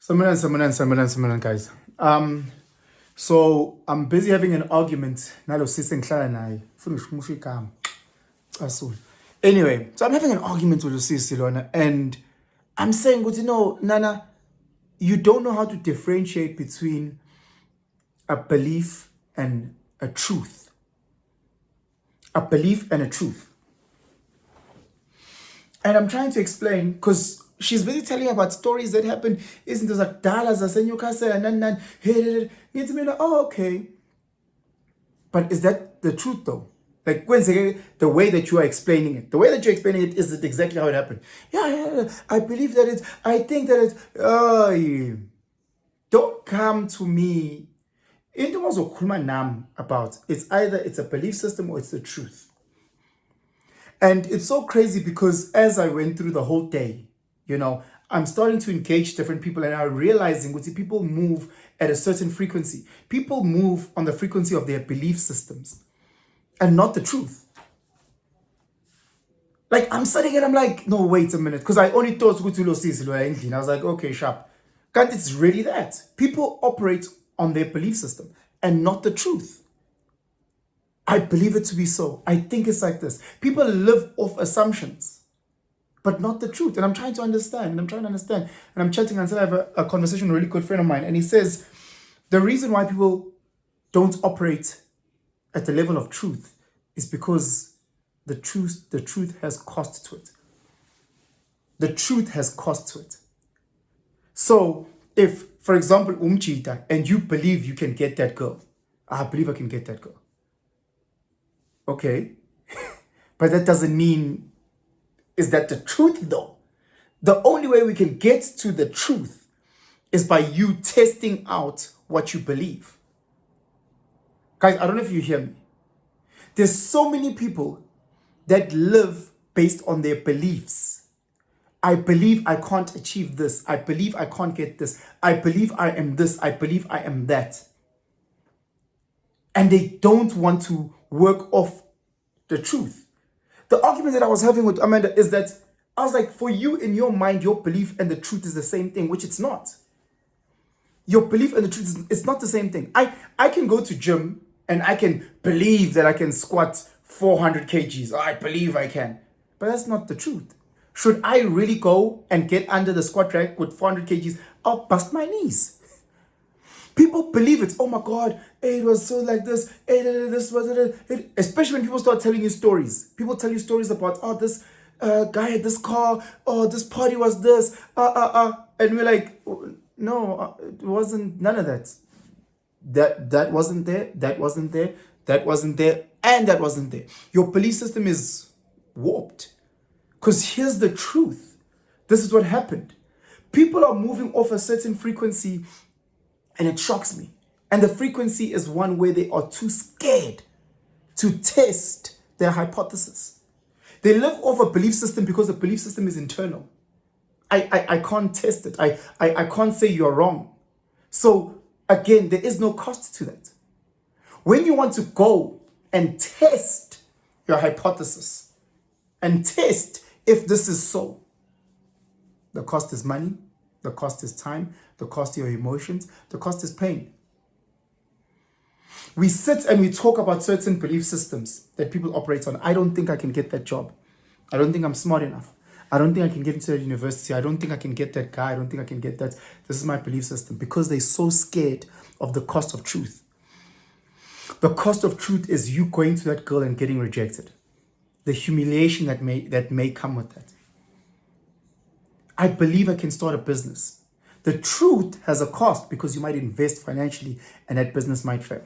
Samanan, guys. So I'm busy having an argument. Anyway, so I'm having an argument with Sisi Lona, and I'm saying, Nana, you don't know how to differentiate between a belief and a truth. A belief and a truth. And I'm trying to explain because she's busy telling about stories that happen. Isn't there like dollars in Newcastle and oh, okay. But is that the truth though? Like the way that you are explaining it, is it exactly how it happened? Yeah, I believe that I think that don't come to me. Into about it's either it's a belief system or it's the truth. And it's so crazy because as I went through the whole day, I'm starting to engage different people and I'm realizing that people move at a certain frequency. People move on the frequency of their belief systems and not the truth. Like I'm studying and I'm like, no, wait a minute. Because I only thought I was like, okay, sharp. Can't it's really that. People operate on their belief system and not the truth. I believe it to be so. I think it's like this. People live off assumptions, but not the truth. And I'm trying to understand. And I'm chatting until I have a conversation with a really good friend of mine. And he says, the reason why people don't operate at the level of truth is because the truth has cost to it. The truth has cost to it. So if, for example, umchita, and you believe you can get that girl, I believe I can get that girl. Okay, but that doesn't mean, is that the truth though? The only way we can get to the truth is by you testing out what you believe. Guys, I don't know if you hear me. There's so many people that live based on their beliefs. I believe I can't achieve this. I believe I can't get this. I believe I am this. I believe I am that. And they don't want to work off the truth. The argument that I was having with Amanda is that I was like, for you in your mind, your belief and the truth is the same thing, which it's not. Your belief and the truth is not the same thing. I can go to gym and I can believe that I can squat 400 kgs. I believe I can. But that's not the truth. Should I really go and get under the squat rack with 400 kgs? I'll bust my knees. People believe it. Oh my God, it was so like this. This was it. Especially when people start telling you stories. People tell you stories about, oh, this guy had this car. Oh, this party was this. And we're like, no, it wasn't none of that. That wasn't there. That wasn't there. That wasn't there. And that wasn't there. Your belief system is warped. Because here's the truth. This is what happened. People are moving off a certain frequency. And it shocks me. And the frequency is one where they are too scared to test their hypothesis. They live off a belief system because the belief system is internal. I can't test it. I can't say you're wrong. So again, there is no cost to that. When you want to go and test your hypothesis and test if this is so, the cost is money, the cost is time, the cost of your emotions, the cost is pain. We sit and we talk about certain belief systems that people operate on. I don't think I can get that job. I don't think I'm smart enough. I don't think I can get into that university. I don't think I can get that guy. I don't think I can get that. This is my belief system because they're so scared of the cost of truth. The cost of truth is you going to that girl and getting rejected. The humiliation that may come with that. I believe I can start a business. The truth has a cost because you might invest financially and that business might fail.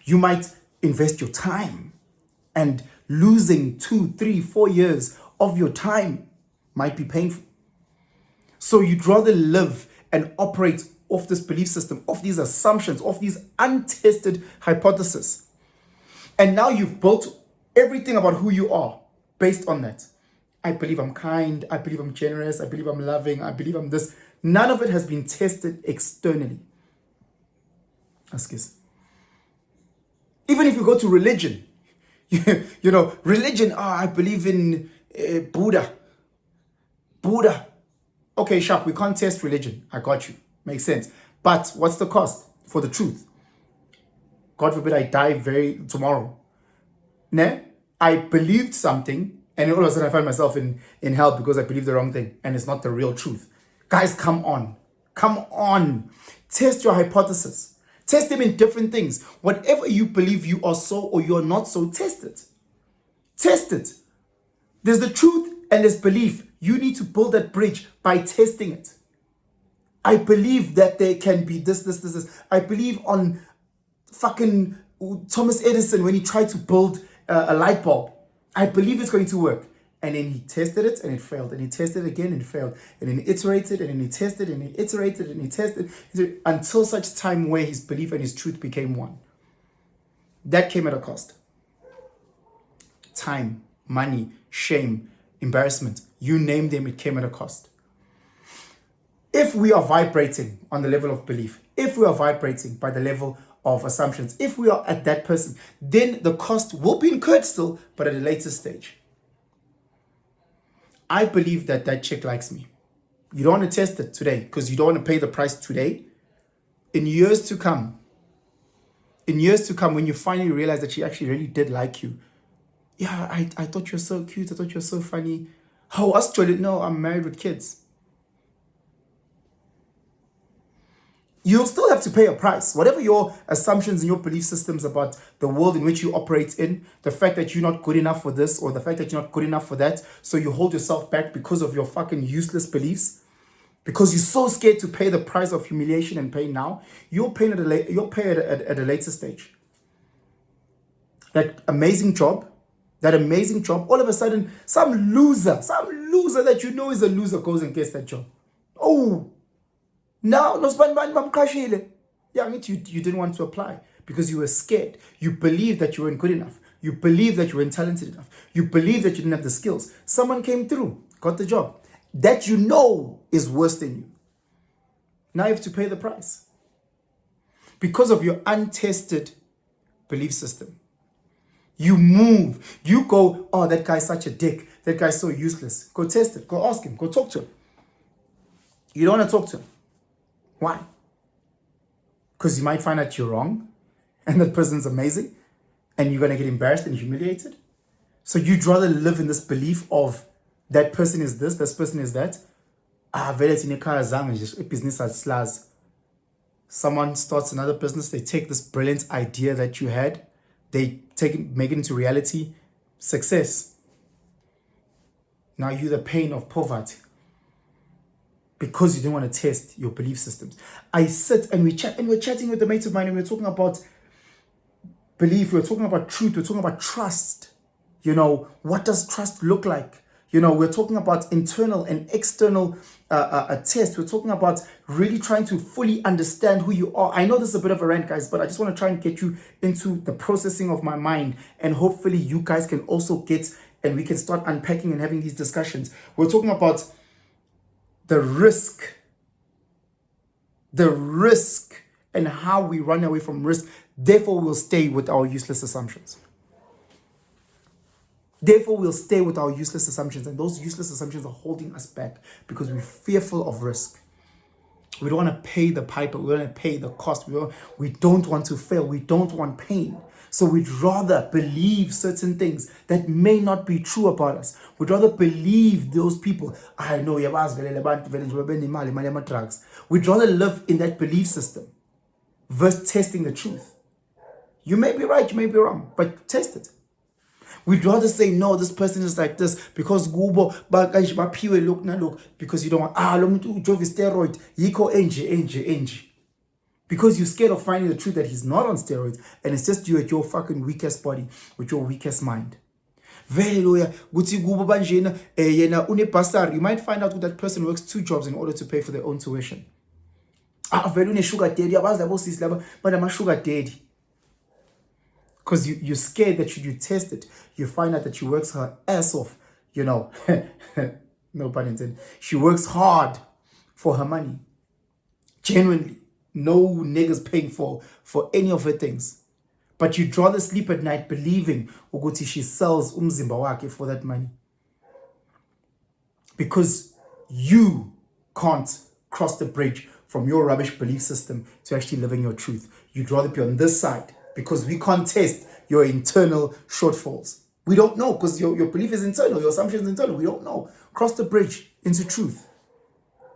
You might invest your time and losing 2, 3, 4 years of your time might be painful. So you'd rather live and operate off this belief system, off these assumptions, off these untested hypotheses. And now you've built everything about who you are based on that. I believe I'm kind. I believe I'm generous. I believe I'm loving. I believe I'm this. None of it has been tested externally. Excuse. Even if you go to religion, religion, I believe in Buddha. Okay, sharp, we can't test religion. I got you. Makes sense. But what's the cost for the truth? God forbid I die tomorrow. Ne? I believed something, and all of a sudden I find myself in hell because I believed the wrong thing, and it's not the real truth. Guys, come on. Come on. Test your hypothesis. Test them in different things. Whatever you believe you are so or you're not so, test it. Test it. There's the truth and there's belief. You need to build that bridge by testing it. I believe that there can be this. I believe on fucking Thomas Edison when he tried to build a light bulb. I believe it's going to work. And then he tested it and it failed. And he tested it again and it failed. And then he iterated and then he tested and he iterated and he tested until such time where his belief and his truth became one. That came at a cost. Time, money, shame, embarrassment. You name them, it came at a cost. If we are vibrating on the level of belief, if we are vibrating by the level of assumptions, if we are at that person, then the cost will be incurred still, but at a later stage. I believe that chick likes me. You don't want to test it today because you don't want to pay the price today. In years to come, when you finally realize that she actually really did like you, yeah, I thought you're so cute. I thought you're so funny. How else do I know I'm married with kids? You'll still have to pay a price. Whatever your assumptions and your belief systems about the world in which you operate in, the fact that you're not good enough for this or the fact that you're not good enough for that, so you hold yourself back because of your fucking useless beliefs, because you're so scared to pay the price of humiliation and pain now, you'll pay at a later stage. That amazing job, all of a sudden, some loser that you know is a loser goes and gets that job. Oh, now, you didn't want to apply because you were scared. You believed that you weren't good enough. You believed that you weren't talented enough. You believed that you didn't have the skills. Someone came through, got the job. That you know is worse than you. Now you have to pay the price. Because of your untested belief system. You move. You go, oh, that guy's such a dick. That guy's so useless. Go test it. Go ask him. Go talk to him. You don't want to talk to him. Why? Because you might find out you're wrong and that person's amazing and you're going to get embarrassed and humiliated. So you'd rather live in this belief of that person is this person is that. Business. Someone starts another business, they take this brilliant idea that you had, they make it into reality. Success. Now you're the pain of poverty. Because you didn't want to test your belief systems. I sit and we chat, and we're chatting with the mates of mine, and we're talking about belief, we're talking about truth, we're talking about trust. You know, what does trust look like? You know, we're talking about internal and external tests. We're talking about really trying to fully understand who you are. I know this is a bit of a rant, guys, but I just want to try and get you into the processing of my mind. And hopefully you guys can also get, and we can start unpacking and having these discussions. We're talking about the risk and how we run away from risk. Therefore, we'll stay with our useless assumptions. And those useless assumptions are holding us back because we're fearful of risk. We don't want to pay the piper. We don't want to pay the cost. We don't want to fail. We don't want pain. So we'd rather believe certain things that may not be true about us. We'd rather believe those people. I know you drugs. We'd rather live in that belief system versus testing the truth. You may be right, you may be wrong, but test it. We'd rather say, no, this person is like this because look, because you don't want, drove steroid, yiko enji. Because you're scared of finding the truth that he's not on steroids and it's just you at your fucking weakest body with your weakest mind. You might find out that person works 2 jobs in order to pay for their own tuition. Sugar daddy, but I'm a sugar daddy. Because you're scared that should you test it, you find out that she works her ass off, you know. No pun intended. She works hard for her money. Genuinely. No niggas paying for any of her things. But you'd rather sleep at night believing ukuthi she sells umzimba wake for that money. Because you can't cross the bridge from your rubbish belief system to actually living your truth. You'd rather be on this side because we can't test your internal shortfalls. We don't know because your belief is internal, your assumption is internal. We don't know. Cross the bridge into truth.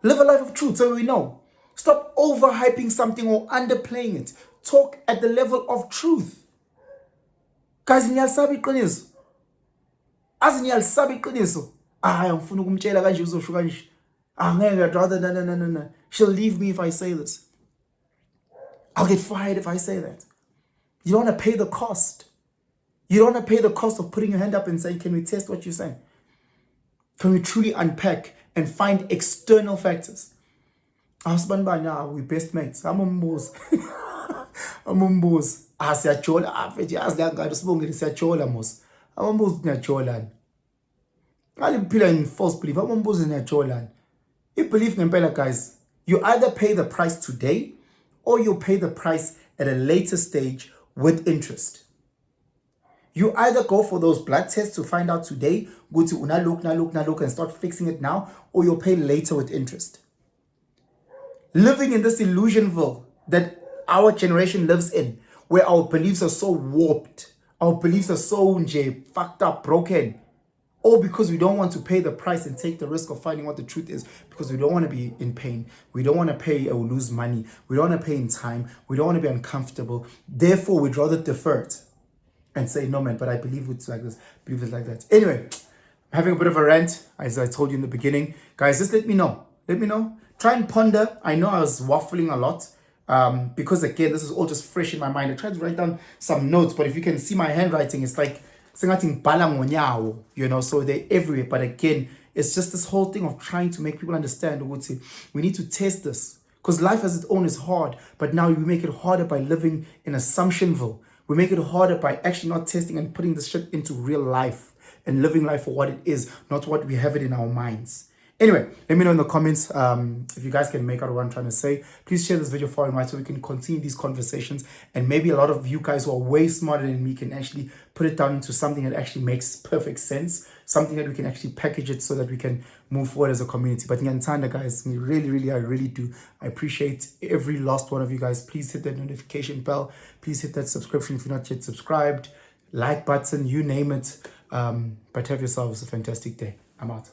Live a life of truth so we know. Stop overhyping something or underplaying it. Talk at the level of truth. Guys, niyalisabi iqiniso. Azi niyalisabi iqiniso. Angifuna ukumtshela kanje uzosho kanje. I'd rather no. She'll leave me if I say this. I'll get fired if I say that. You don't want to pay the cost. You don't want to pay the cost of putting your hand up and saying, can we test what you're saying? Can we truly unpack and find external factors? Husband by now, we best mates. I'm on boss. I'm on boss. Siyachola. Siyachola mos. I'm on boss niyachola. Aliphila in false belief. I'm on boss niyachola. You believe ngempela, guys. You either pay the price today or you pay the price at a later stage with interest. You either go for those blood tests to find out today, go to na look and start fixing it now, or you'll pay later with interest. Living in this illusionville that our generation lives in, where our beliefs are so warped, our beliefs are so fucked up, broken, all because we don't want to pay the price and take the risk of finding what the truth is, because we don't want to be in pain, we don't want to pay or lose money, we don't want to pay in time, we don't want to be uncomfortable. Therefore, we'd rather defer it and say, no, man, but I believe it's like this, believe it's like that. Anyway, I'm having a bit of a rant, as I told you in the beginning. Guys, just let me know. Let me know. Try and ponder. I know I was waffling a lot because, again, this is all just fresh in my mind. I tried to write down some notes, but if you can see my handwriting, it's like, you know, so they're everywhere. But again, it's just this whole thing of trying to make people understand, we need to test this. Because life as its own is hard, but now we make it harder by living in Assumptionville. We make it harder by actually not testing and putting this shit into real life and living life for what it is, not what we have it in our minds. Anyway, let me know in the comments if you guys can make out what I'm trying to say. Please share this video far and wide so we can continue these conversations. And maybe a lot of you guys who are way smarter than me can actually put it down into something that actually makes perfect sense. Something that we can actually package it so that we can move forward as a community. But Nyantanda, guys, I really do. I appreciate every last one of you guys. Please hit that notification bell. Please hit that subscription if you're not yet subscribed. Like button, you name it. But have yourselves a fantastic day. I'm out.